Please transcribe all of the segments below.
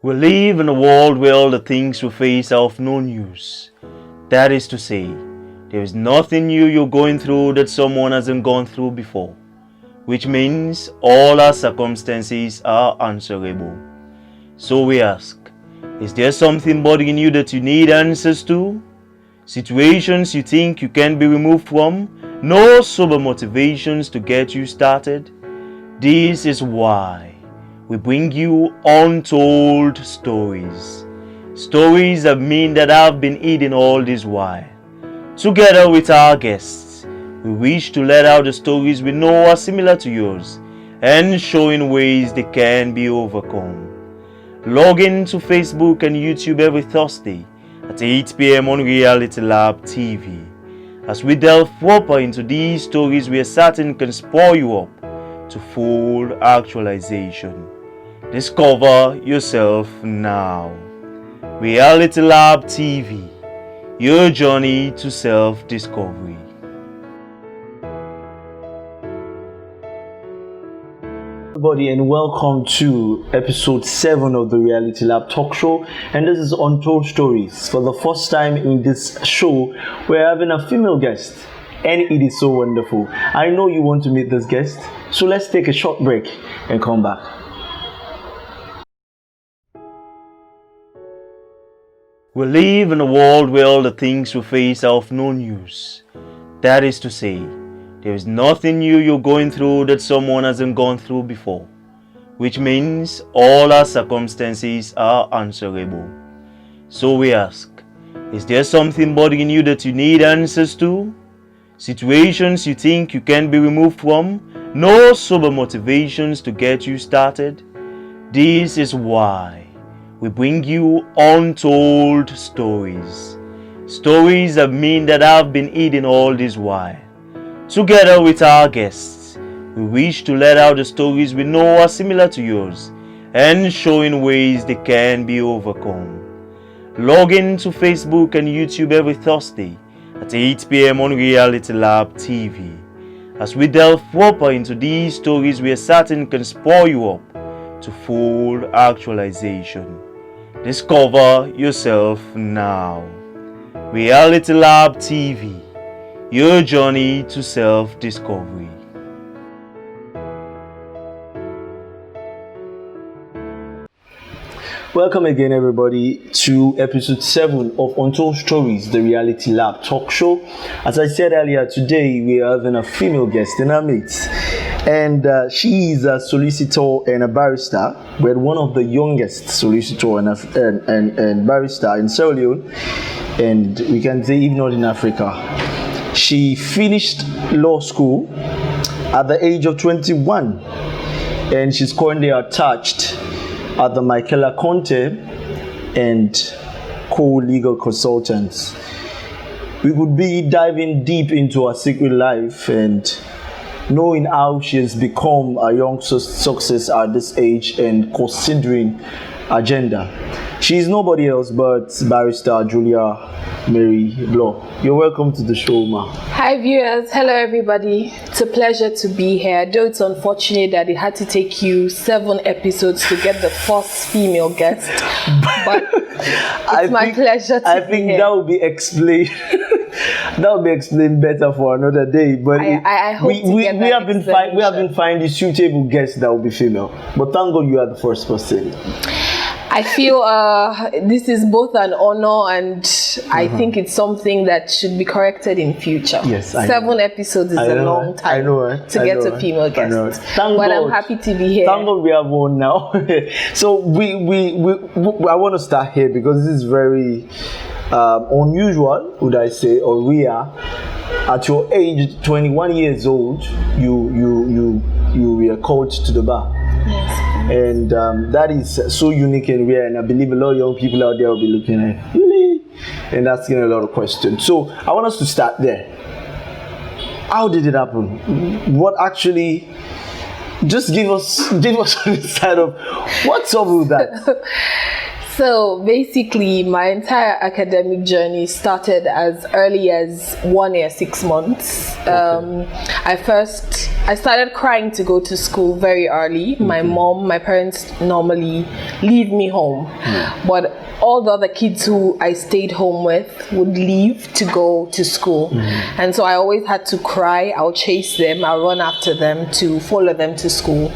We live in a world where all the things we face are of no news. That is to say, there is nothing new you're going through that someone hasn't gone through before, which means all our circumstances are answerable. So we ask, is there something bothering you that you need answers to? Situations you think you can be removed from? No sober motivations to get you started? This is why we bring you Untold stories. Stories of men that have been hidden all this while. Together with our guests, we wish to let out the stories we know are similar to yours and showing ways they can be overcome. Log in to Facebook and YouTube every Thursday at 8 p.m. on Reality Lab TV as we delve proper into these stories we are certain can spur you up to full actualization. Discover yourself now. Reality Lab TV, your journey to self-discovery. Everybody, and welcome to episode 7 of the Reality Lab talk show, and this is Untold Stories. For the first time in this show, we're having a female guest, and it is so wonderful. I know you want to meet this guest, so let's take a short break and come back. We live in a world where all the things we face are of no news. That is to say, there is nothing new you're going through that someone hasn't gone through before, which means all our circumstances are answerable. So we ask, is there something bothering you that you need answers to? Situations you think you can be removed from? No sober motivations to get you started? This is why we bring you Untold stories. Stories of men that have been hidden all this while. Together with our guests, we wish to let out the stories we know are similar to yours and showing ways they can be overcome. Log in to Facebook and YouTube every Thursday at 8 p.m. on Reality Lab TV as we delve proper into these stories we are certain can spur you up to full actualization. Discover yourself now. Reality Lab TV, your journey to self-discovery. Welcome again, everybody, to episode 7 of Untold Stories, the Reality Lab talk show. As I said earlier, today we are having a female guest in our midst, and she is a solicitor and a barrister. We're one of the youngest solicitor and barrister in Sierra Leone, and we can say even not in Africa. She finished law school at the age of 21, and she's currently attached at the Michaela Conte and co-legal consultants. We would be diving deep into her secret life and knowing how she has become a young success at this age and considering agenda. She is nobody else but barrister Julia Mary Blow. You're welcome to the show, ma. Hi viewers, hello everybody. It's a pleasure to be here. Though it's unfortunate that it had to take you 7 episodes to get the first female guest, but it's my pleasure to be here. I think that will be explained. That will be explained better for another day. But I hope we have been finding suitable guests that will be female. But thank God you are the first person. I feel this is both an honor and I think it's something that should be corrected in future. Yes, 7 episodes is a long time to get a female guest. But God, I'm happy to be here. Thank God we have one now. So I want to start here because this is very unusual, would I say, or rare. At your age, 21 years old, you were called to the bar. Yes. And that is so unique and rare, and I believe a lot of young people out there will be looking at really and asking a lot of questions. So I want us to start there. How did it happen? What actually? Just give us an insight of what's up with that. So basically, my entire academic journey started as early as 1 year, 6 months. I I started crying to go to school very early. My parents normally leave me home, but all the other kids who I stayed home with would leave to go to school. And so I always had to cry. I'll chase them, I'll run after them to follow them to school.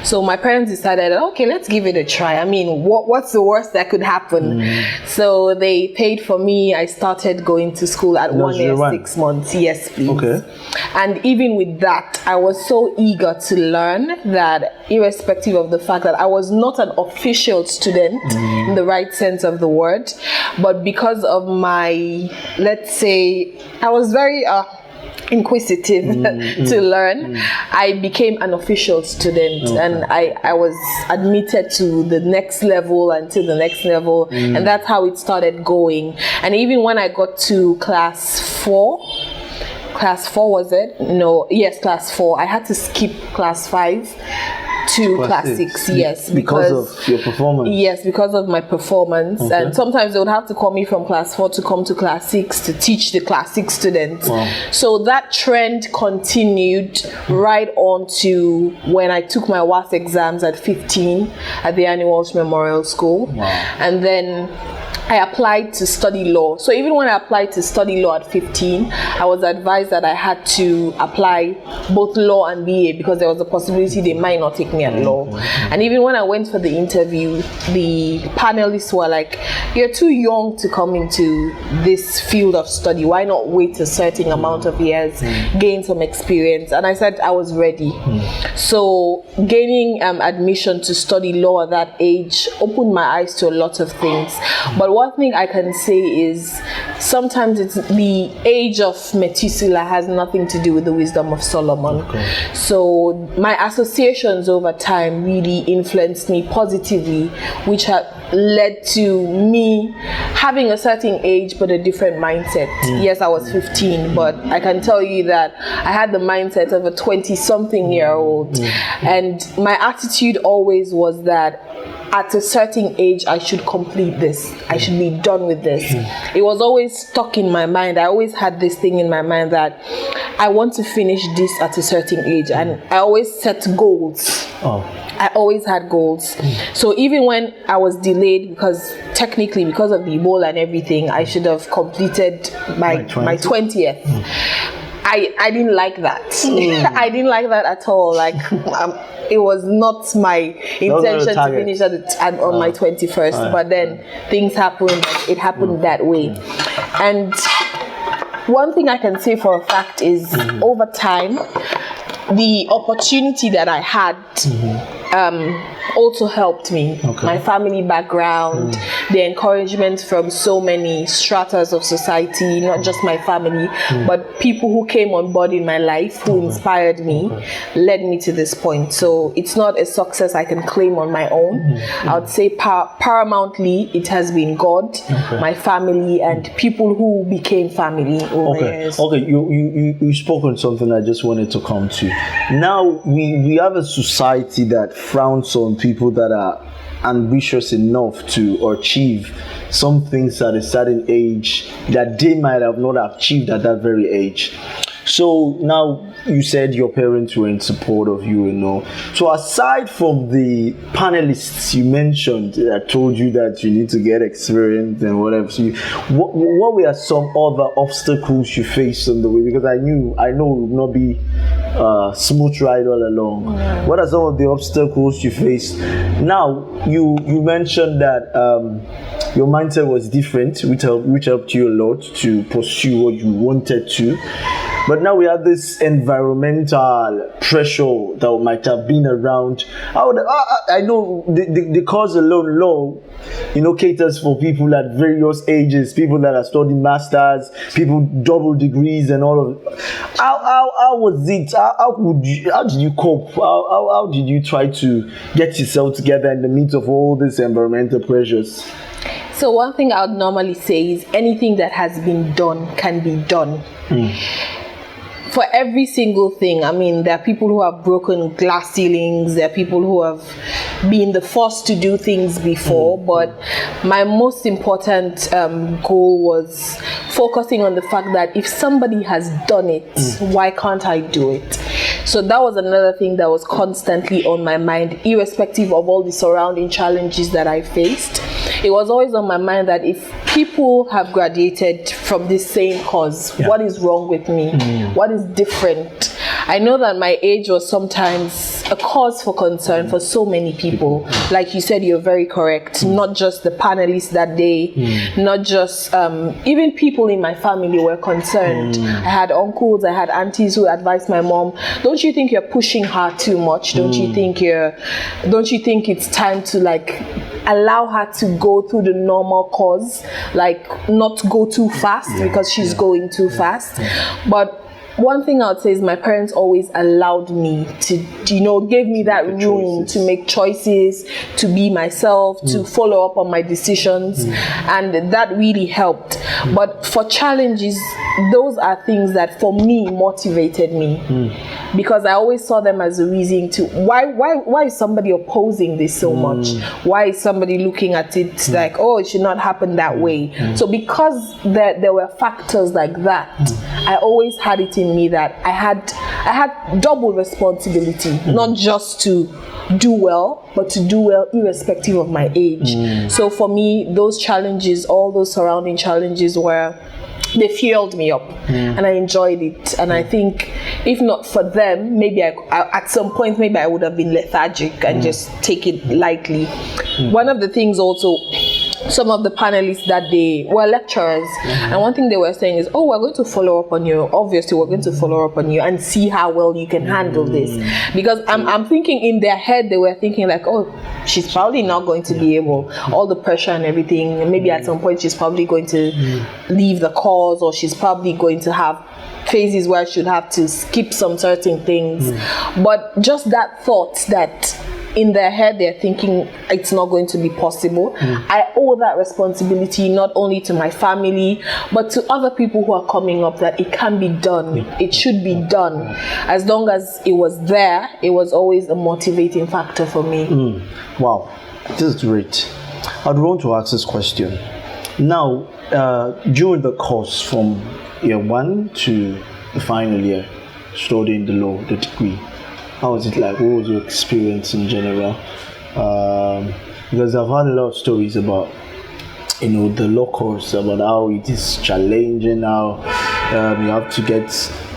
So my parents decided, okay, let's give it a try. I mean, what's the worst that could happen? So they paid for me. I started going to school at 1 year, 6 months. Yes, please. Okay. And even with that, I was so eager to learn that irrespective of the fact that I was not an official student in the right sense of the word, but because of my, let's say, I was very inquisitive to learn, I became an official student, and I was admitted to the next level and to the next level, and that's how it started going. And even when I got to class 4 was it? No, yes, class 4. I had to skip class 5 to class 6. Yes, because of your performance. Yes, because of my performance. And sometimes they would have to call me from class 4 to come to class 6 to teach the class 6 students. So that trend continued right on to when I took my WAS exams at 15 at the Annie Walsh Memorial School. And then I applied to study law. So even when I applied to study law at 15, I was advised that I had to apply both law and BA because there was a possibility they might not take me at law. And even when I went for the interview, the panelists were like, you're too young to come into this field of study. Why not wait a certain amount of years, gain some experience? And I said I was ready. So gaining admission to study law at that age opened my eyes to a lot of things. But one thing I can say is sometimes it's the age of Methuselah has nothing to do with the wisdom of Solomon. So my associations over time really influenced me positively, which had led to me having a certain age but a different mindset. Yes, I was 15, but I can tell you that I had the mindset of a 20-something-year-old. And my attitude always was that at a certain age, I should complete this. I should be done with this. It was always stuck in my mind. I always had this thing in my mind that I want to finish this at a certain age. And I always set goals. I always had goals. So even when I was delayed, because technically because of the Ebola and everything, I should have completed my 20th. I didn't like that. I didn't like that at all. Like it was not my intention to finish on my 21st. But then things happened. It happened that way. And one thing I can say for a fact is over time, the opportunity that I had also helped me. My family background, the encouragement from so many stratas of society, not just my family, but people who came on board in my life, who inspired me, led me to this point. So it's not a success I can claim on my own. I would say paramountly, it has been God, my family, and people who became family over the years. You spoke on something I just wanted to come to. Now we have a society that frowns on people that are ambitious enough to achieve some things at a certain age that they might have not achieved at that very age. So now you said your parents were in support of you, you know. So aside from the panelists you mentioned that told you that you need to get experience and whatever, so what were some other obstacles you faced on the way? Because I know it would not be a smooth ride all along. What are some of the obstacles you faced? Now you mentioned that your mindset was different, which helped you a lot to pursue what you wanted to. But now we have this environmental pressure that might have been around. I know the cause alone law, caters for people at various ages, people that are studying masters, people double degrees and all of it. How was it? How did you cope? How did you try to get yourself together in the midst of all these environmental pressures? So one thing I would normally say is anything that has been done can be done. For every single thing, I mean, there are people who have broken glass ceilings, there are people who have been the first to do things before, but my most important goal was focusing on the fact that if somebody has done it, why can't I do it? So that was another thing that was constantly on my mind, irrespective of all the surrounding challenges that I faced. It was always on my mind that if people have graduated from this same cause, what is wrong with me? What is different? I know that my age was sometimes a cause for concern for so many people. Like you said, you're very correct. Not just the panelists that day, not just even people in my family were concerned. I had uncles, I had aunties who advised my mom, don't you think you're pushing her too much? Don't you think it's time to like allow her to go through the normal course, like not go too fast because she's going too fast? But one thing I would say is my parents always allowed me to, gave me that room to make choices, to be myself, to follow up on my decisions, and that really helped. But for challenges, those are things that for me motivated me, because I always saw them as a reason to why is somebody opposing this so much? Why is somebody looking at it like, oh, it should not happen that way? So because there were factors like that, I always had it in me that I had double responsibility, not just to do well, but to do well irrespective of my age. So for me, those challenges, all those surrounding challenges they fueled me up, and I enjoyed it. And I think if not for them, maybe I at some point maybe I would have been lethargic and just take it lightly. One of the things also, some of the panelists that day were lecturers, and one thing they were saying is, oh, we're going to follow up on you. Obviously, we're going to follow up on you and see how well you can handle this. Because I'm thinking in their head, they were thinking like, oh, she's probably not going to be able, all the pressure and everything. Maybe at some point she's probably going to leave the cause, or she's probably going to have phases where she'd have to skip some certain things. But just that thought that in their head they're thinking it's not going to be possible. I owe that responsibility not only to my family but to other people who are coming up, that it can be done. It should be done. As long as it was there, it was always a motivating factor for me. Wow, this is great. I'd want to ask this question. Now, during the course from year 1 to the final year, studying the law, the degree, how was it like? What was your experience in general? Because I've heard a lot of stories about, the law course, about how it is challenging, how you have to get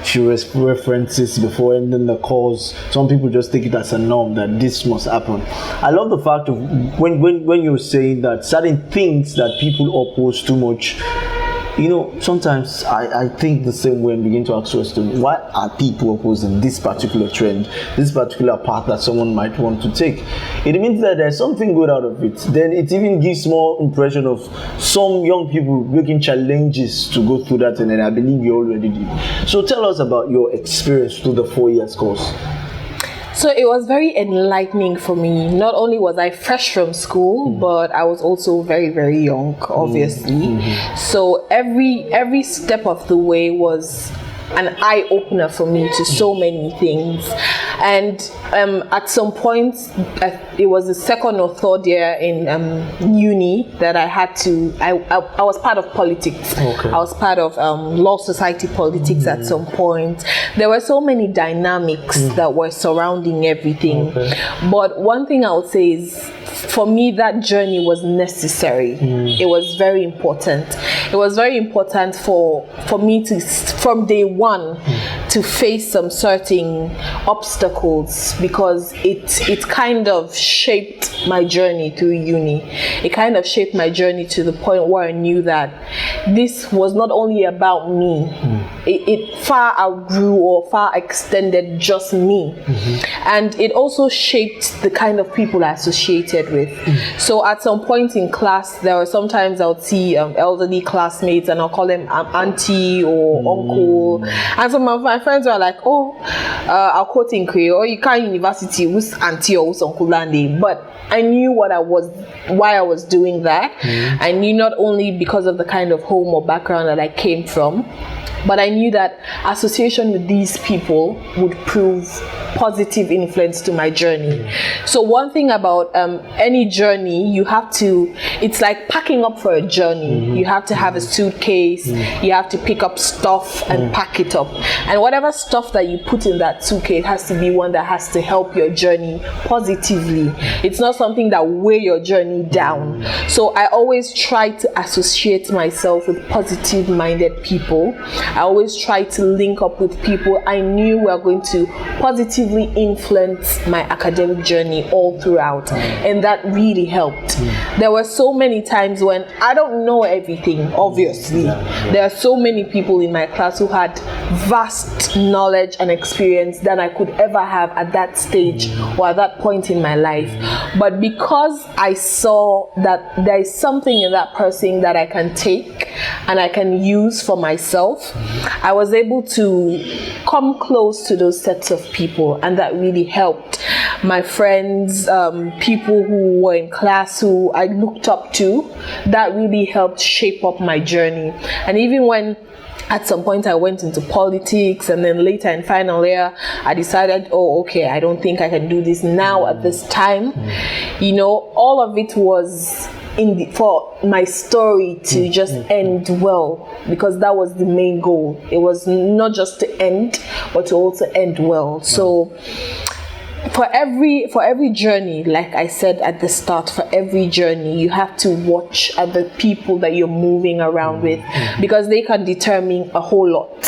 few references before ending the course. Some people just take it as a norm that this must happen. I love the fact of when you're saying that certain things that people oppose too much. Sometimes I think the same way and begin to ask questions. Why are people opposing this particular trend, this particular path that someone might want to take? It means that there's something good out of it. Then it even gives more impression of some young people making challenges to go through that, and then I believe you already did. So tell us about your experience through the 4 years course. So it was very enlightening for me. Not only was I fresh from school, but I was also very, very young, obviously. So every step of the way was an eye-opener for me to so many things. And at some point, it was the second or third year in uni that I had to, I was part of politics. Okay. I was part of law society politics at some point. There were so many dynamics that were surrounding everything. Okay. But one thing I would say is, for me, that journey was necessary. It was very important. It was very important for me to, from day one, to face some certain obstacles, because it kind of shaped my journey through uni. It kind of shaped my journey to the point where I knew that this was not only about me. It far outgrew or far extended just me. And it also shaped the kind of people I associated with. So at some point in class, there were sometimes I would see elderly classmates, and I'll call them auntie or uncle. And some of my friends were like, oh, I'll quote in Creole, or you can't university, who's auntie or who's uncle Landy. But I knew why I was doing that. I knew not only because of the kind of home or background that I came from, but I knew that association with these people would prove positive influence to my journey. So one thing about any journey, you have to, it's like packing up for a journey. You have to have a suitcase, you have to pick up stuff and pack it up. And whatever stuff that you put in that suitcase has to be one that has to help your journey positively. It's not something that weigh your journey down. So I always try to associate myself with positive minded people. I always try to link up with people I knew were going to positively influence my academic journey all throughout, and that really helped. There were so many times when I don't know everything, obviously. There are so many people in my class who had vast knowledge and experience than I could ever have at that stage or at that point in my life. But because I saw that there is something in that person that I can take and I can use for myself, I was able to come close to those sets of people, and that really helped. My friends, people who were in class who I looked up to, that really helped shape up my journey. And even when at some point I went into politics, and then later in final year I decided, oh okay, I don't think I can do this now at this time. You know, all of it was for my story to just end well, because that was the main goal. It was not just to end, but to also end well. So for every journey, like I said at the start, for every journey you have to watch at the people that you're moving around with, because they can determine a whole lot.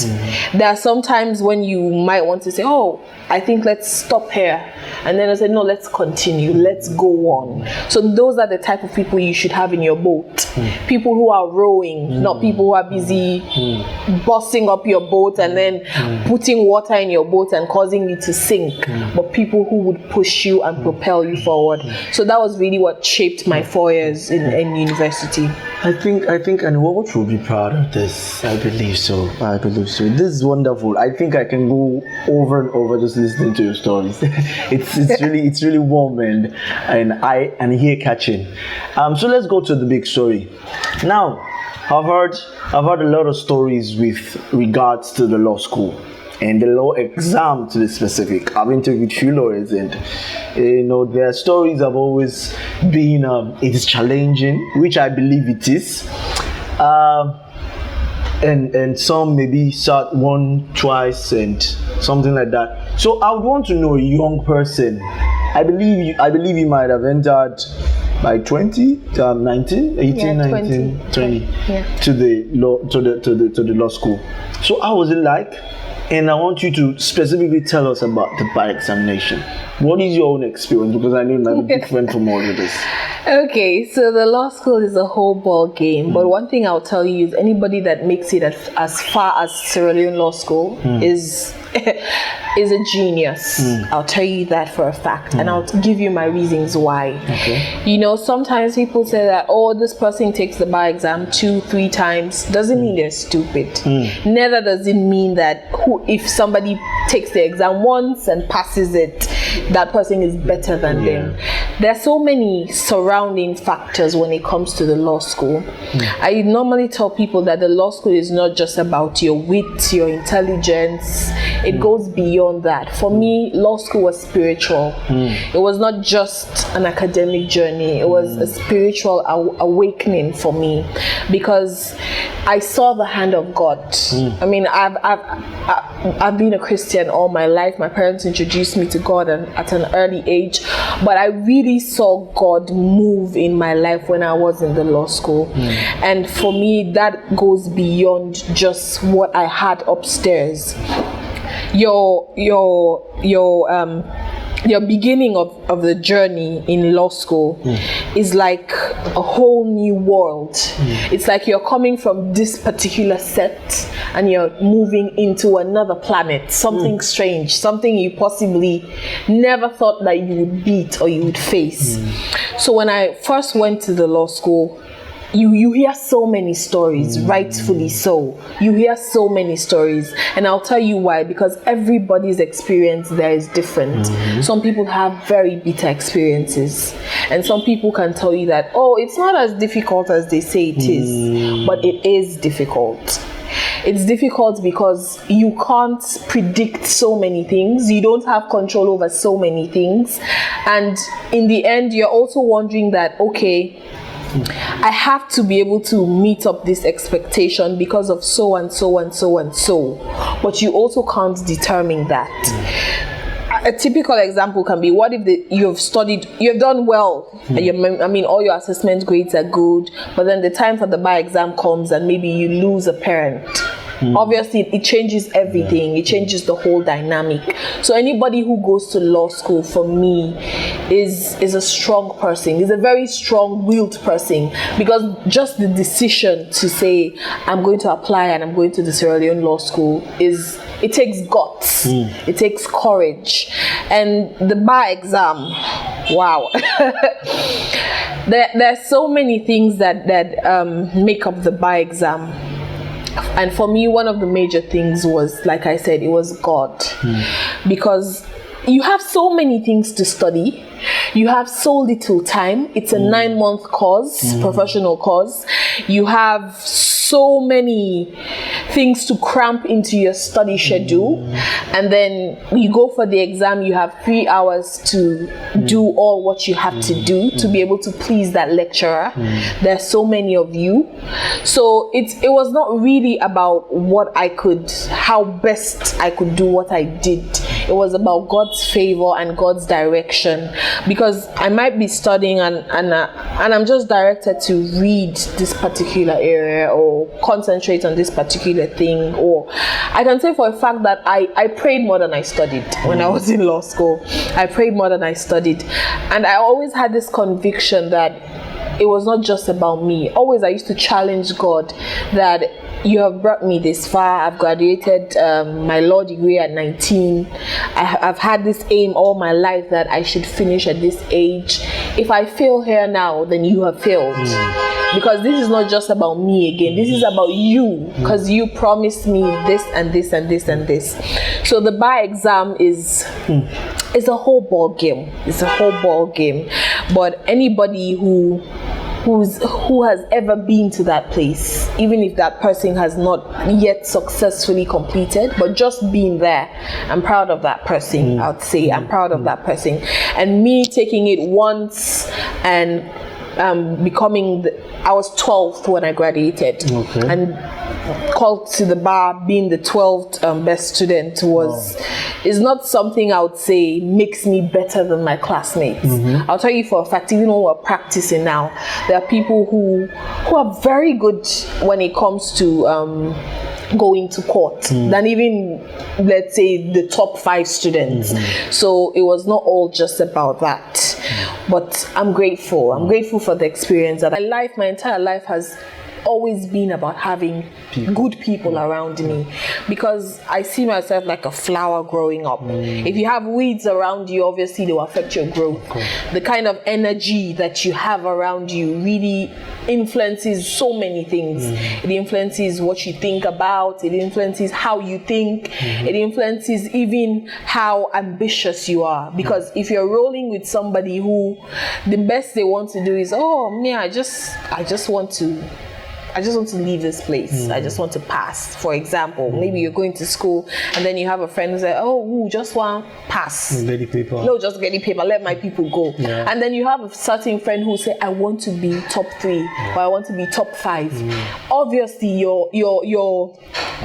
There are some times when you might want to say, oh, I think let's stop here, and then I say, no, let's continue, let's go on. So those are the type of people you should have in your boat. People who are rowing, not people who are busy bossing up your boat and then putting water in your boat and causing you to sink, but people who would push you and propel you forward. So that was really what shaped my 4 years in university. I think and what will be proud of this. I believe so. This is wonderful. I think I can go over and over just listening to your stories. it's really warm and ear catching. So let's go to the big story. Now, I've heard a lot of stories with regards to the law school and the law exam, to be specific. I've interviewed few lawyers, and their stories have always been it is challenging, which I believe it is, and some maybe sat one, twice, and something like that. So I would want to know, a young person, I believe you might have entered by 20, 19, 18, Yeah, 19, 20 Yeah. to the law school. So how was it like? And I want you to specifically tell us about the bar examination. What is your own experience? Because I know you might be different from all of this. Okay, so the law school is a whole ball game. But one thing I'll tell you is anybody that makes it as far as Sierra Leone Law School is a genius. I'll tell you that for a fact, and I'll give you my reasons why. Okay. Sometimes people say that, oh, this person takes the bar exam 2-3 times. Doesn't mean they're stupid. Neither does it mean that if somebody takes the exam once and passes it, that person is better than them. There are so many surrounding factors when it comes to the law school. I normally tell people that the law school is not just about your wit, your intelligence. It goes beyond that. For me, law school was spiritual. It was not just an academic journey. It was a spiritual awakening for me, because I saw the hand of God. I mean, I've been a Christian all my life. My parents introduced me to God at an early age, but I really saw God move in my life when I was in the law school. And for me, that goes beyond just what I had upstairs. Your beginning of the journey in law school is like a whole new world. It's like you're coming from this particular set and you're moving into another planet, something strange, something you possibly never thought that you would beat or you would face. So when I first went to the law school, you hear so many stories, rightfully so. You hear so many stories, and I'll tell you why, because everybody's experience there is different. Some people have very bitter experiences, and some people can tell you that, oh, it's not as difficult as they say it is, but it is difficult. it's difficult because you can't predict so many things. You don't have control over so many things. And in the end, you're also wondering that, okay, I have to be able to meet up this expectation because of so and so and so and so. But you also can't determine that. A typical example can be, what if you've studied, you've done well, and all your assessment grades are good, but then the time for the bar exam comes and maybe you lose a parent. Obviously, it changes everything. It changes the whole dynamic. So anybody who goes to law school, for me, is a strong person. Is a very strong-willed person, because just the decision to say, I'm going to apply and I'm going to the Sierra Leone Law School, it takes guts. It takes courage. And the bar exam, wow. There's so many things that make up the bar exam. And for me, one of the major things was, like I said, it was God. Because you have so many things to study. You have so little time. It's a 9-month course, professional course. You have so many things to cramp into your study schedule. And then you go for the exam, you have 3 hours to do all what you have to do to be able to please that lecturer. There's so many of you. So it was not really about how best I could do what I did. It was about God's favor and God's direction, because I might be studying and I'm just directed to read this particular area or concentrate on this particular thing. Or I can say for a fact that I prayed more than I studied when I was in law school. I prayed more than I studied, and I always had this conviction that it was not just about me. Always I used to challenge God that you have brought me this far. I've graduated my law degree at 19. I've had this aim all my life that I should finish at this age. If I fail here now, then you have failed. Because this is not just about me again. This is about you. Because you promised me this and this and this and this. So the bar exam is a whole ball game. It's a whole ball game. But anybody who has ever been to that place, even if that person has not yet successfully completed, but just being there, I'm proud of that person. I would say I'm proud of that person. And me taking it once and I was 12th when I graduated, and called to the bar, being the 12th best student is not something I would say makes me better than my classmates. I'll tell you for a fact, even when we're practicing now, there are people who are very good when it comes to going to court than even, let's say, the top 5 students. So it was not all just about that. But I'm grateful. I'm grateful for the experience that my entire life has always been about having good people around me, because I see myself like a flower growing up. If you have weeds around you, obviously they will affect your growth. The kind of energy that you have around you really influences so many things. It influences what you think about, it influences how you think, it influences even how ambitious you are. Because if you're rolling with somebody who the best they want to do is, I just want to leave this place. I just want to pass. For example, maybe you're going to school and then you have a friend who says, just want pass. Get the paper. No, just get the paper. Let my people go. Yeah. And then you have a certain friend who say, I want to be top 3 or I want to be top 5. Obviously, your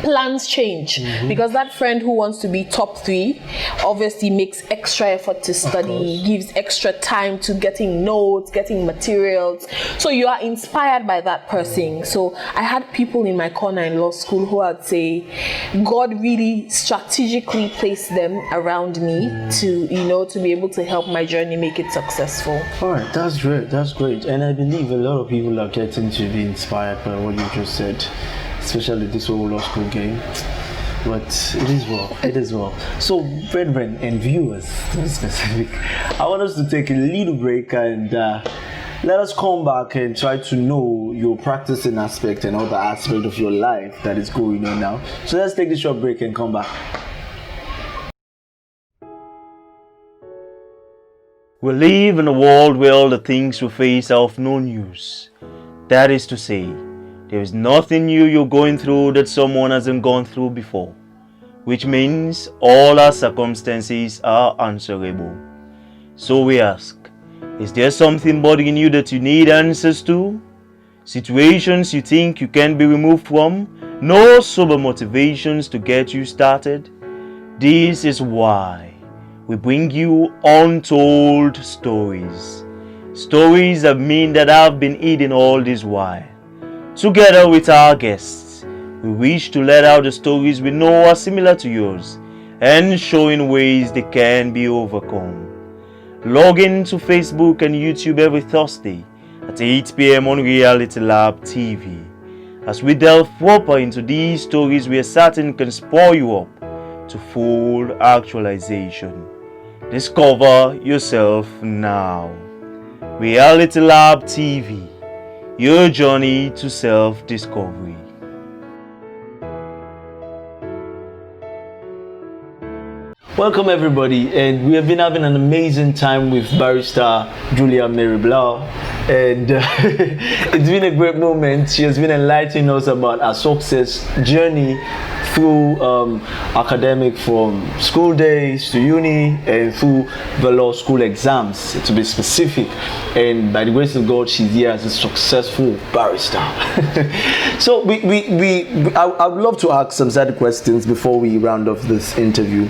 plans change because that friend who wants to be top 3 obviously makes extra effort to study, gives extra time to getting notes, getting materials. So you are inspired by that person. So I had people in my corner in law school who I'd say God really strategically placed them around me to be able to help my journey make it successful. All right, that's great. And I believe a lot of people are getting to be inspired by what you just said, especially this whole law school game. But it is well. So, brethren and viewers, to be specific, I want us to take a little break and let us come back and try to know your practicing aspect and other aspect of your life that is going on now. So let's take this short break and come back. We live in a world where all the things we face are of no use. That is to say, There is nothing new you're going through that someone hasn't gone through before, which means all our circumstances are answerable. So we ask, is there something bothering you that you need answers to? Situations you think you can be removed from? No sober motivations to get you started? This is why we bring you Untold Stories. Stories that mean that I've been eating all this while. Together with our guests, we wish to let out the stories we know are similar to yours and showing ways they can be overcome. Log in to Facebook and YouTube every Thursday at 8 p.m. on Reality Lab TV as we delve proper into these stories we are certain can spur you up to full actualization. Discover yourself now. Reality Lab TV, your journey to self-discovery. Welcome everybody, and we have been having an amazing time with barrister Julia Mary Blau, and it's been a great moment. She has been enlightening us about her success journey through academic, from school days to uni and through the law school exams, to be specific. And by the grace of God, she's here as a successful barrister. So I would love to ask some certain questions before we round off this interview.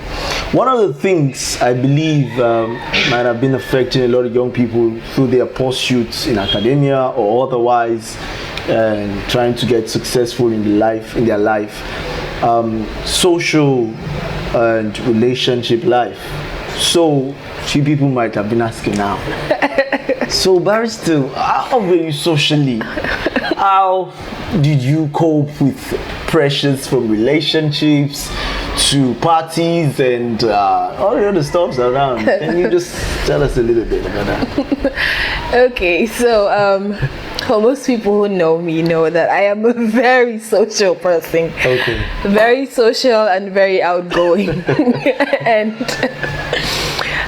One of the things I believe might have been affecting a lot of young people through their pursuits in academia or otherwise, and trying to get successful in their life, social and relationship life. So few people might have been asking now, so barrister, how were you socially? How did you cope with pressures from relationships to parties and all the other stuffs around? Can you just tell us a little bit about that? Okay, so for most people who know me know that I am a very social person. Okay. Very social and very outgoing. And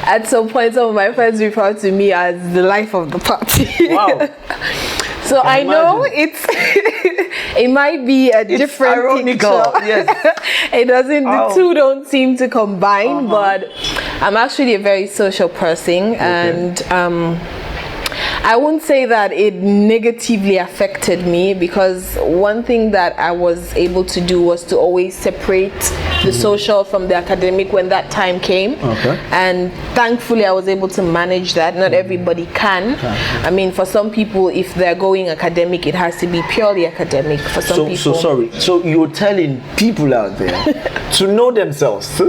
at some point, some of my friends refer to me as the life of the party. Wow. So I know it might be a different ironical picture. Yes. It doesn't. The two don't seem to combine. But I'm actually a very social person, and I won't say that it negatively affected me, because one thing that I was able to do was to always separate the social from the academic when that time came. And thankfully I was able to manage that. Not everybody can. I mean, for some people, if they're going academic, it has to be purely academic. For some people. So you're telling people out there to know themselves,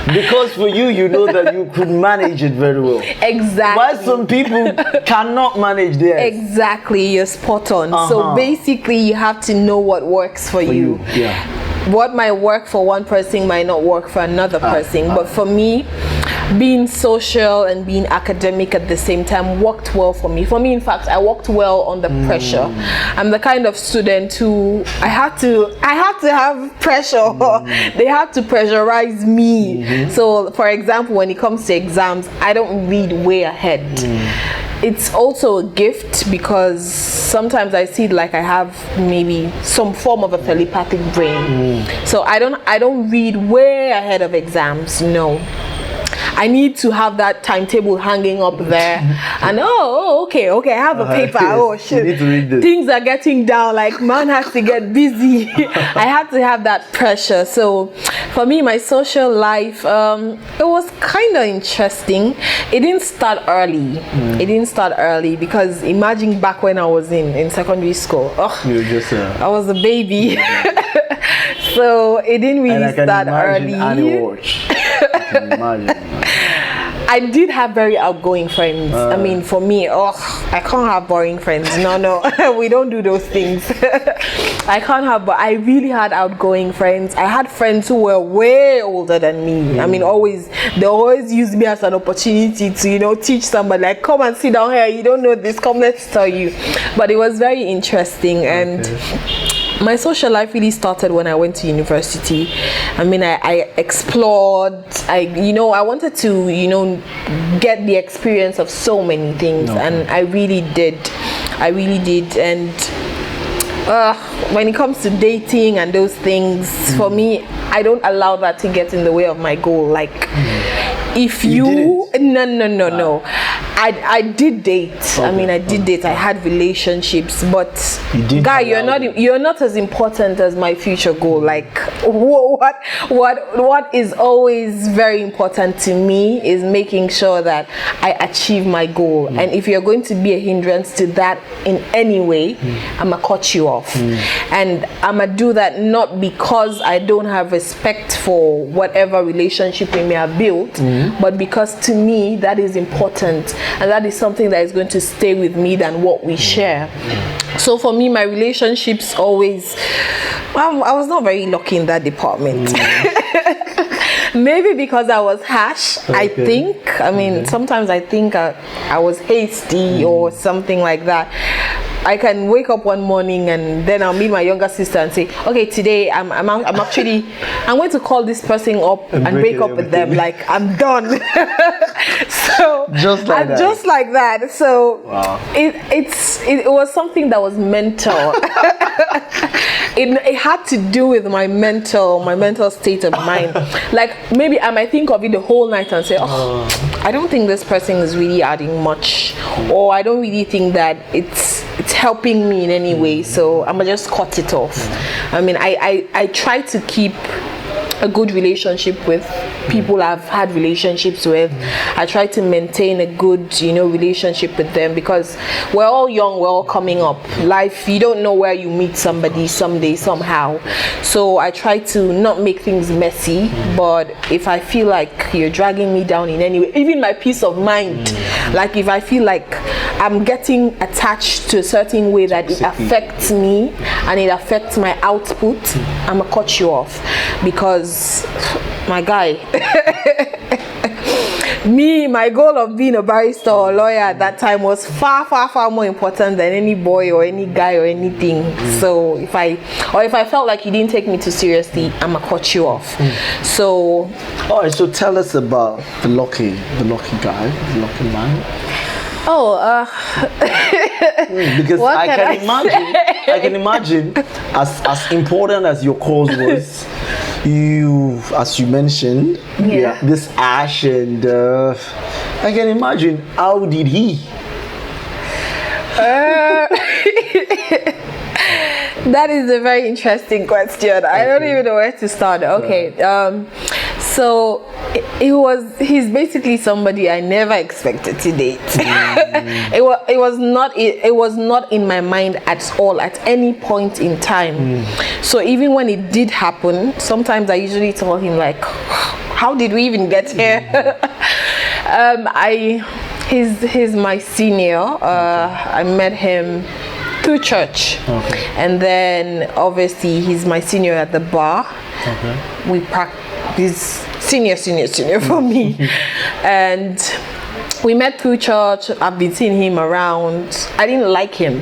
because for you know that you could manage it very well. Exactly. While some people cannot manage theirs. Exactly, you're spot on. So basically you have to know what works for you. Yeah. What might work for one person might not work for another person. But for me, being social and being academic at the same time worked well for me. For me, in fact, I worked well under pressure. I'm the kind of student who I had to have pressure. They had to pressurize me. So, for example, when it comes to exams, I don't read way ahead. It's also a gift, because sometimes I see like I have maybe some form of a telepathic brain. So I don't read way ahead of exams. No. I need to have that timetable hanging up there, and okay, I have a paper. Oh shit, you need to read this. Things are getting down. Like, man has to get busy. I had to have that pressure. So for me, my social life, it was kind of interesting. It didn't start early. It didn't start early, because imagine back when I was in secondary school. You were just I was a baby. So it didn't really start early. I did have very outgoing friends. I mean, for me, I can't have boring friends. No, we don't do those things. I can't have, but I really had outgoing friends. I had friends who were way older than me. I mean, they always use me as an opportunity to, teach somebody, like, come and sit down here. You don't know this, come, let's tell you. But it was very interesting. And my social life really started when I went to university. I mean, I explored. I wanted to, get the experience of so many things, and I really did. And when it comes to dating and those things, for me, I don't allow that to get in the way of my goal. Like, if you no. I did date. Okay. I mean, I did date. I had relationships, but guy, you're not as important as my future goal. Like, what is always very important to me is making sure that I achieve my goal. And if you're going to be a hindrance to that in any way, I'm gonna cut you off. And I'm gonna do that not because I don't have respect for whatever relationship we may have built, but because to me that is important, and that is something that is going to stay with me than what we share. So for me, my relationships always, I was not very lucky in that department. Maybe because I was harsh, I think. I mean, sometimes I think I was hasty or something like that. I can wake up one morning and then I'll meet my younger sister and say, okay, today I'm going to call this person up and break up with them. Like, I'm done. So just like that. So wow. It was something that was mental. It had to do with my mental state of mind. Like, maybe I might think of it the whole night and say, I don't think this person is really adding much, or I don't really think that it's helping me in any way, so I'm gonna just cut it off. I mean, I try to keep a good relationship with people I've had relationships with. I try to maintain a good, relationship with them, because we're all young, we're all coming up. Life, you don't know where you meet somebody someday, somehow. So I try to not make things messy, but if I feel like you're dragging me down in any way, even my peace of mind, like if I feel like I'm getting attached to a certain way that it affects me and it affects my output, I'm gonna cut you off. Because my guy, my goal of being a barrister or a lawyer at that time was far, far, far more important than any boy or any guy or anything. So if I felt like you didn't take me too seriously, I'm gonna cut you off. So all right, so tell us about the lucky guy, the lucky man. Because I can imagine as important as your cause was, as you mentioned, this ash, and I can imagine, how did he? That is a very interesting question. I don't even know where to start. Okay, so he's basically somebody I never expected to date. It was not in my mind at all at any point in time. So even when it did happen, sometimes I usually tell him, like, how did we even get here? He's my senior. I met him through church, and then obviously he's my senior at the bar. We practice senior for me, and we met through church. I've been seeing him around. I didn't like him.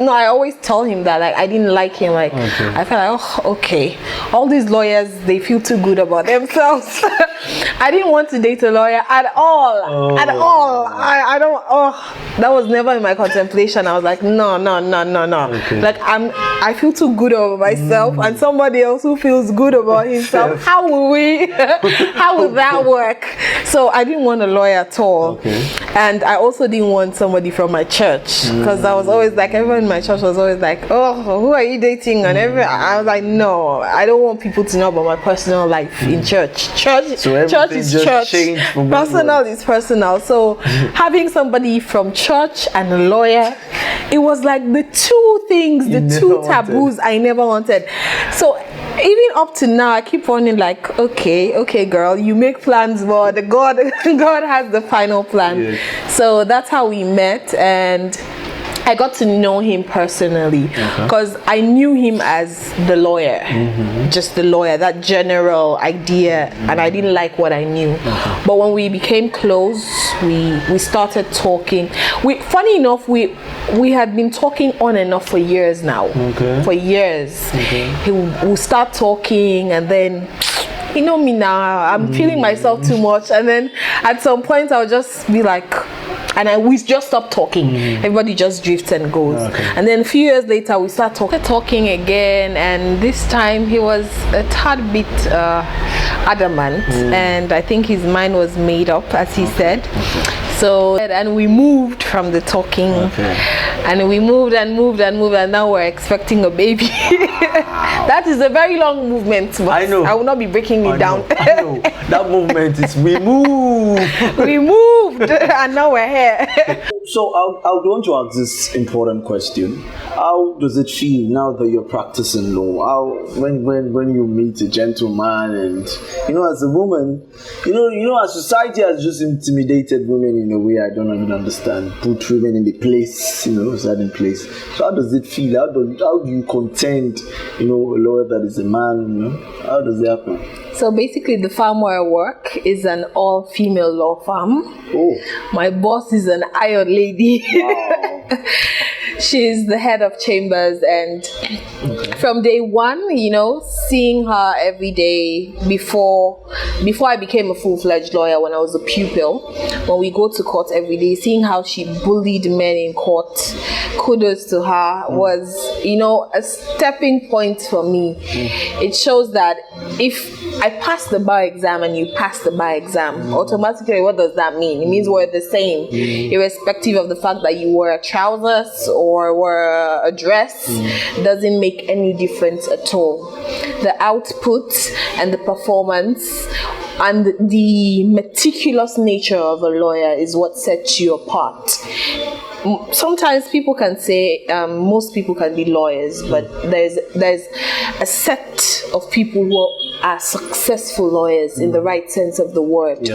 I always tell him that, like, I didn't like him. Like, I felt like, okay, all these lawyers, they feel too good about themselves. I didn't want to date a lawyer at all. At all. I don't. That was never in my contemplation. I was like, no. Like, I feel too good about myself, and somebody else who feels good about himself. How will that work? So I didn't want a lawyer at all. And I also didn't want somebody from my church, because I was always like, everyone in my church was always like, who are you dating? And I was like, no, I don't want people to know about my personal life in church. Church is church. Personal is personal. So having somebody from church and a lawyer, it was like the two things, the two taboos I never wanted. So even up to now, I keep wondering, like, okay, girl, you make plans, but God has the final plan. So that's how we met, and I got to know him personally, because I knew him as the lawyer, just the lawyer, that general idea, and I didn't like what I knew. But when we became close, we started talking. Funny enough, we had been talking on and off for years now. For years. We'll start talking, and then, you know me now, I'm feeling myself too much, and then at some point I'll just be like, and we just stop talking. Everybody just drifts and goes. And then a few years later we start talking again, and this time he was a tad bit adamant, and I think his mind was made up, as he said. So, and we moved from the talking, and we moved, and now we're expecting a baby. That is a very long movement, but I know. I will not be breaking it down. I know. That movement is we moved. We moved, and now we're here. So I would want to ask this important question. How does it feel now that you're practicing law? How when you meet a gentleman, and as a woman, our society has just intimidated women in a way I don't even understand. Put women in the place, a certain place. So how does it feel? How do you contend, a lawyer that is a man? How does it happen? So basically, the firm where I work is an all-female law firm. Oh. My boss is an iron lady. Wow. She's the head of chambers, and from day one, seeing her every day before I became a full-fledged lawyer, when I was a pupil, when we go to court every day, seeing how she bullied men in court, kudos to her, was, a stepping point for me. It shows that if I pass the bar exam and you pass the bar exam, automatically, what does that mean? It means we're the same, irrespective of the fact that you wear trousers or wear a dress. Doesn't make any difference at all. The output and the performance and the meticulous nature of a lawyer is what sets you apart. Sometimes people can say most people can be lawyers, but there's a set of people who are successful lawyers in the right sense of the word.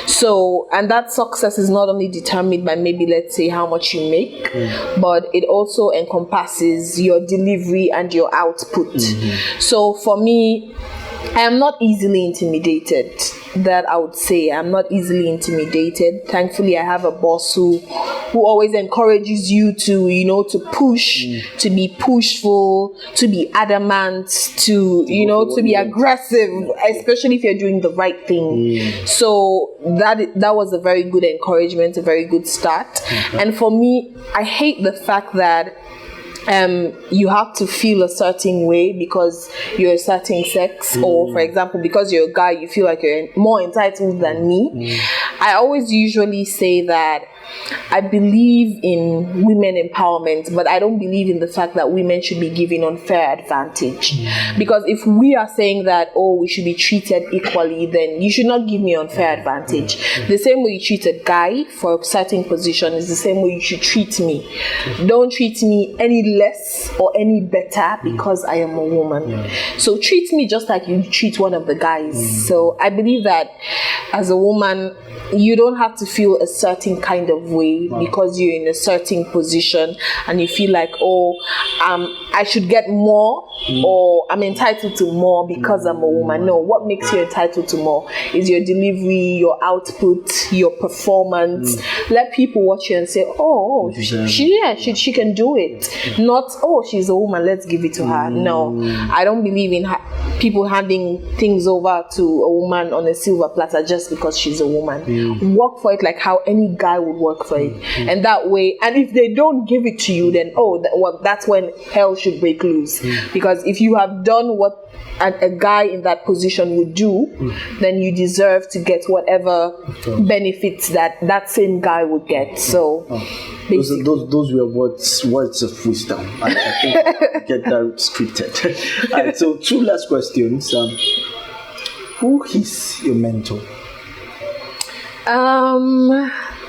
So, and that success is not only determined by maybe, let's say, how much you make, but it also encompasses your delivery and your output. So for me, I am not easily intimidated. That I would say I'm not easily intimidated. Thankfully, I have a boss who always encourages you to to push, to be pushful, to be adamant, to to be aggressive, especially if you're doing the right thing. So that was a very good encouragement, a very good start. And for me, I hate the fact that you have to feel a certain way because you're a certain sex, or for example, because you're a guy, you feel like you're more entitled than me. I always usually say that I believe in women empowerment, but I don't believe in the fact that women should be given unfair advantage. Because if we are saying that, we should be treated equally, then you should not give me unfair advantage. The same way you treat a guy for a certain position is the same way you should treat me. Don't treat me any less or any better because I am a woman. So treat me just like you treat one of the guys. So I believe that as a woman, you don't have to feel a certain kind of way because you're in a certain position and you feel like, I should get more or I'm entitled to more because I'm a woman. No, what makes you entitled to more is your delivery, your output, your performance. Let people watch you and say, she can do it. Not, she's a woman, let's give it to her. No, I don't believe in people handing things over to a woman on a silver platter just because she's a woman. Work for it like how any guy would work for it. And that way, and if they don't give it to you, then that's when hell should break loose. Because if you have done what a guy in that position would do, then you deserve to get whatever benefits that same guy would get. So those were words of wisdom. I think I get that scripted. All right, so 2 last questions. Who is your mentor?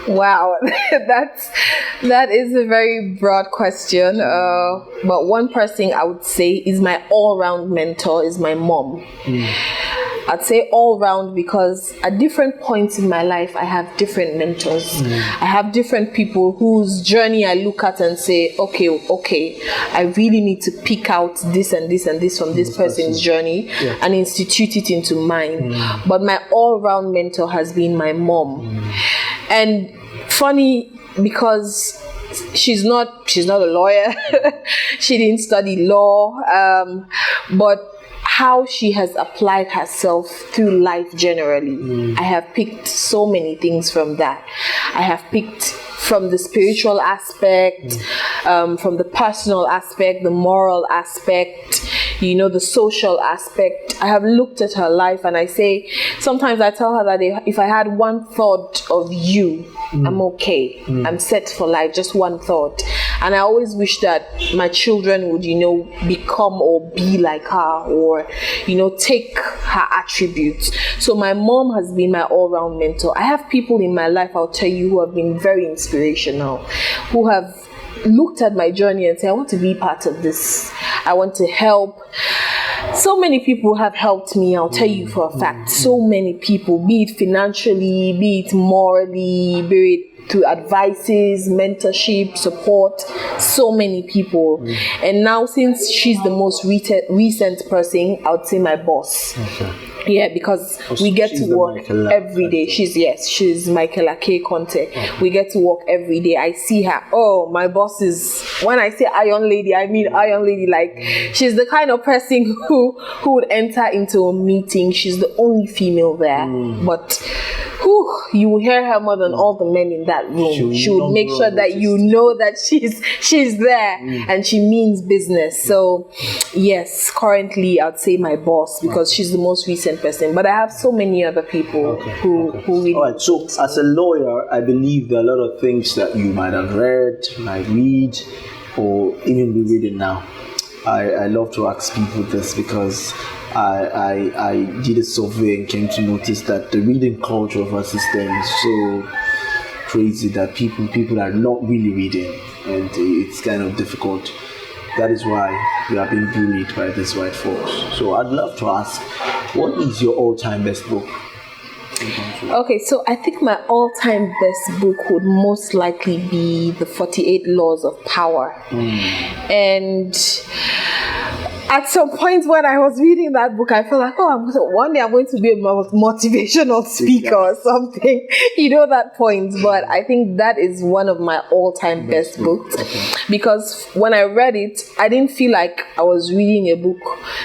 Wow, that is a very broad question. But one person I would say is my all-round mentor is my mom. I'd say all round because at different points in my life, I have different mentors. I have different people whose journey I look at and say, okay, I really need to pick out this and this and this from this person's journey and institute it into mine. But my all round mentor has been my mom. And funny because she's not a lawyer. She didn't study law, but how she has applied herself through life generally. I have picked so many things from that. I have picked from the spiritual aspect, from the personal aspect, the moral aspect, the social aspect. I have looked at her life, and I say, sometimes I tell her that if I had one thought of you, I'm okay. I'm set for life, just one thought. And I always wish that my children would, become or be like her, or, take her attributes. So my mom has been my all-round mentor. I have people in my life, I'll tell you, who have been very inspirational, who have looked at my journey and said, I want to be part of this. I want to help. So many people have helped me, I'll tell you for a fact. So many people, be it financially, be it morally, be it through advices, mentorship, support, so many people. And now, since she's the most recent person, I would say my boss. Okay. Yeah, because we get to work every day. She's Michaela K. Conte. Okay. We get to work every day. I see her. Oh, my boss is, when I say iron lady, I mean iron lady. Like, she's the kind of person who would enter into a meeting. She's the only female there. But you will hear her more than all the men in that room. She would make sure that you know that she's there and she means business. So yes, currently I'd say my boss, because she's the most recent person. But I have so many other people who really. All right. So as a lawyer, I believe there are a lot of things that you might have read, might read, or even be reading now. I love to ask people this because I did a survey and came to notice that the reading culture of our system is so crazy that people are not really reading, and it's kind of difficult. That is why we are being bullied by these white folks. So I'd love to ask, what is your all-time best book? Okay, so I think my all-time best book would most likely be The 48 Laws of Power. And at some point when I was reading that book, I felt like, one day I'm going to be a motivational speaker or something. That point. But I think that is one of my all-time best books. Because when I read it, I didn't feel like I was reading a book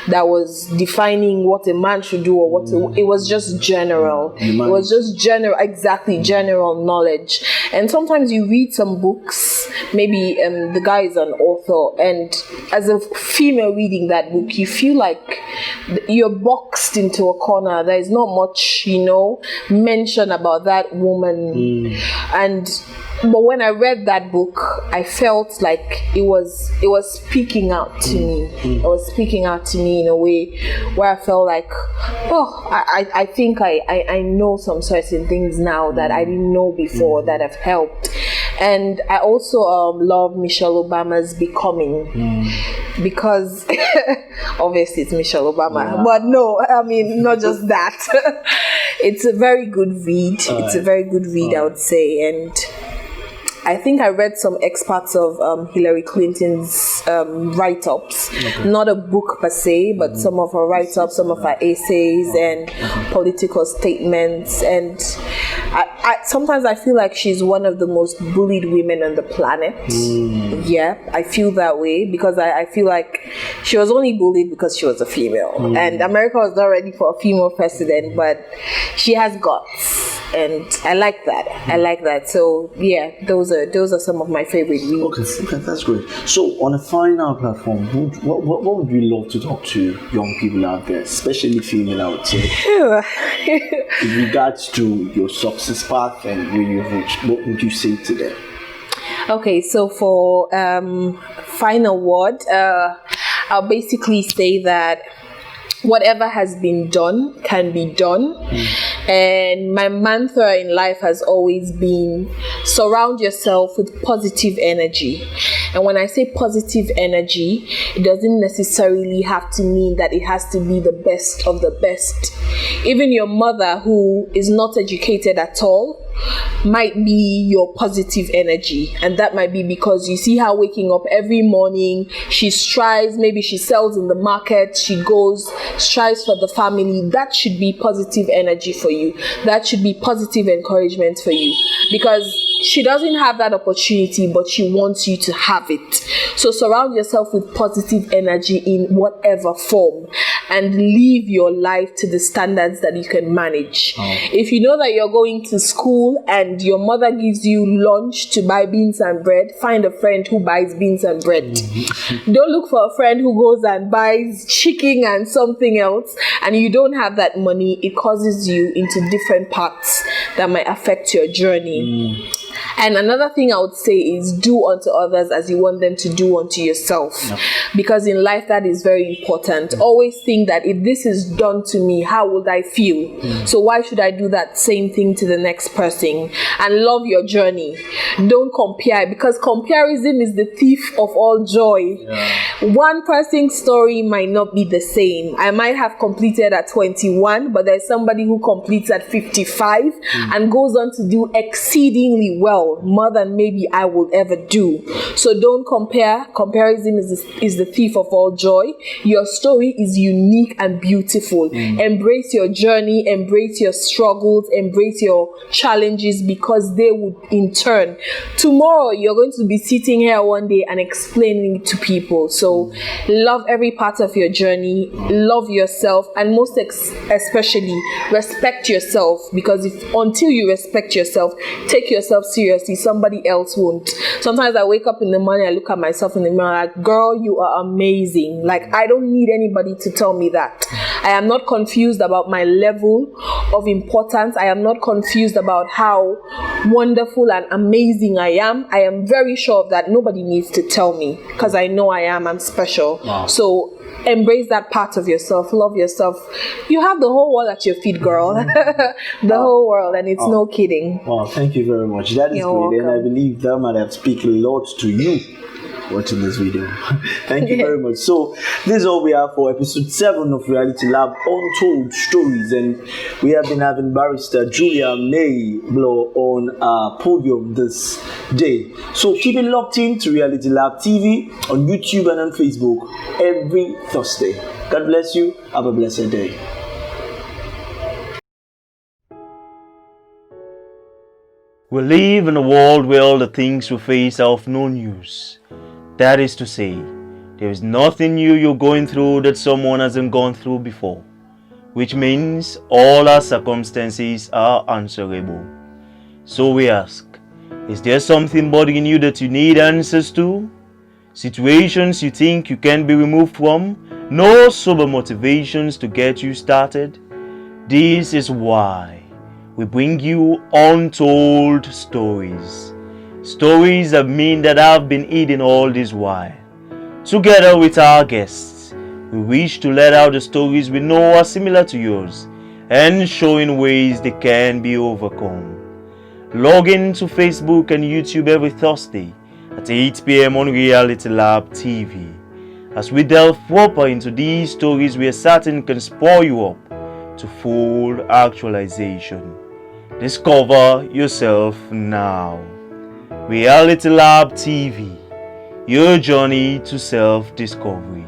that was defining what a man should do, or it was just general. It was just general knowledge. And sometimes you read some books, maybe the guy is an author, and as a female reading that book, you feel like you're boxed into a corner. There is not much, mention about that woman. But when I read that book, I felt like it was speaking out to me. It was speaking out to me in a way where I felt like, I think I know some certain things now that I didn't know before that have helped. And I also love Michelle Obama's Becoming, because obviously it's Michelle Obama, but no, I mean, not just that. It's a very good read. It's a very good read, I would say. And I think I read some excerpts of Hillary Clinton's write-ups, not a book per se, but some of her write-ups, some of her essays and political statements. And I sometimes I feel like she's one of the most bullied women on the planet. Yeah, I feel that way, because I feel like she was only bullied because she was a female. And America was not ready for a female president, but she has guts. And I like that. So yeah, those are some of my favorite reads. Okay, that's great. So on a final platform, what would you love to talk to young people out there, especially female out there, in regards to your success path and where you've reached? What would you say to them? Okay, so for final word, I'll basically say that whatever has been done can be done. And my mantra in life has always been, surround yourself with positive energy. And when I say positive energy, it doesn't necessarily have to mean that it has to be the best of the best. Even your mother, who is not educated at all, might be your positive energy, and that might be because you see her waking up every morning, she strives, maybe she sells in the market, she strives for the family. That should be positive energy for you. That should be positive encouragement for you, because she doesn't have that opportunity, but she wants you to have it. So surround yourself with positive energy in whatever form, and live your life to the standards that you can manage. If you know that you're going to school and your mother gives you lunch to buy beans and bread, find a friend who buys beans and bread. Don't look for a friend who goes and buys chicken and something else, and you don't have that money. It causes you into different paths that might affect your journey. And another thing I would say is do unto others as you want them to do unto yourself. Because in life that is very important. Always think that if this is done to me, how would I feel? So why should I do that same thing to the next person? And love your journey. Don't compare, because comparison is the thief of all joy. One person's story might not be the same. I might have completed at 21, but there's somebody who completes at 55 and goes on to do exceedingly well, more than maybe I will ever do. So don't compare. Comparison is the thief of all joy. Your story is unique and beautiful. Embrace your journey, embrace your struggles, embrace your challenges, because they would in turn, tomorrow you're going to be sitting here one day and explaining it to people. So love every part of your journey, love yourself, and most especially respect yourself, because until you respect yourself, take yourself seriously, somebody else won't. Sometimes I wake up in the morning, I look at myself in the mirror like, girl, you are amazing. Like, I don't need anybody to tell me that. I am not confused about my level of importance. I am not confused about how wonderful and amazing I am. I am very sure of that. Nobody needs to tell me, because I know I'm special. So embrace that part of yourself, love yourself. You have the whole world at your feet, girl. The whole world, and it's no kidding. Wow, thank you very much. That is You're great, welcome. and I believe that might have speak a lot to you watching this video. Thank you very much. So this is all we have for episode 7 of Reality Lab Untold Stories, and we have been having barrister Julia May Blow on our podium this day. So keep it locked in to Reality Lab TV on YouTube and on Facebook every Thursday. God bless you. Have a blessed day. We live in a world where all the things we face are of no news. That is to say, there is nothing new you're going through that someone hasn't gone through before, which means all our circumstances are answerable. So we ask, is there something bothering you that you need answers to? Situations you think you can be removed from? No sober motivations to get you started? This is why we bring you Untold Stories. Stories of men that have been hidden all this while. Together with our guests, we wish to let out the stories we know are similar to yours and showing ways they can be overcome. Log in to Facebook and YouTube every Thursday at 8 p.m. on Reality Lab TV as we delve proper into these stories we are certain can spur you up to full actualization. Discover yourself now. Reality Lab TV, your journey to self-discovery.